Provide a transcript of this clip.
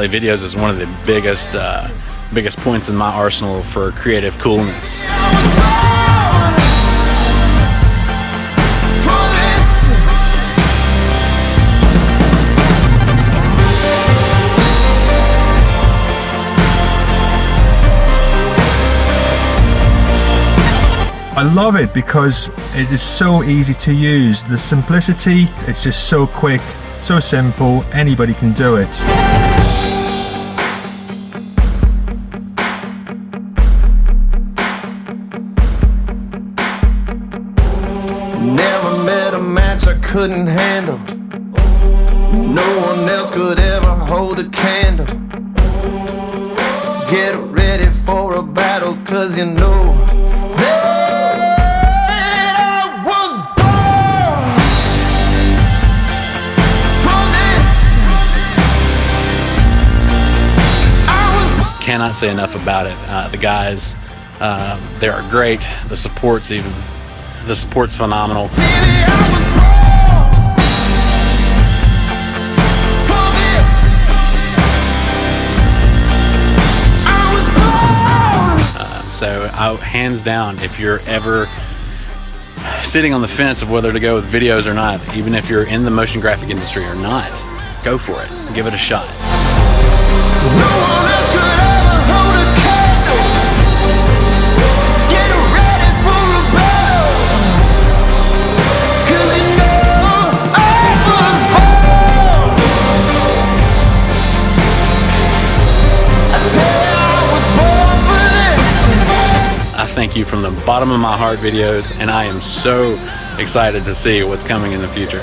definitely viddyoze is one of the biggest points in my arsenal for creative coolness. I love it because it is so easy to use. The simplicity, it's just so quick, so simple, anybody can do it. Never met a match I couldn't handle. No one else could ever hold a candle. Get ready for a battle, 'cause you know cannot say enough about it. The guys, they are great. The support's phenomenal. So hands down, if you're ever sitting on the fence of whether to go with viddyoze or not, even if you're in the motion graphic industry or not, go for it. Give it a shot. Thank you from the bottom of my heart, viddyoze, and I am so excited to see what's coming in the future.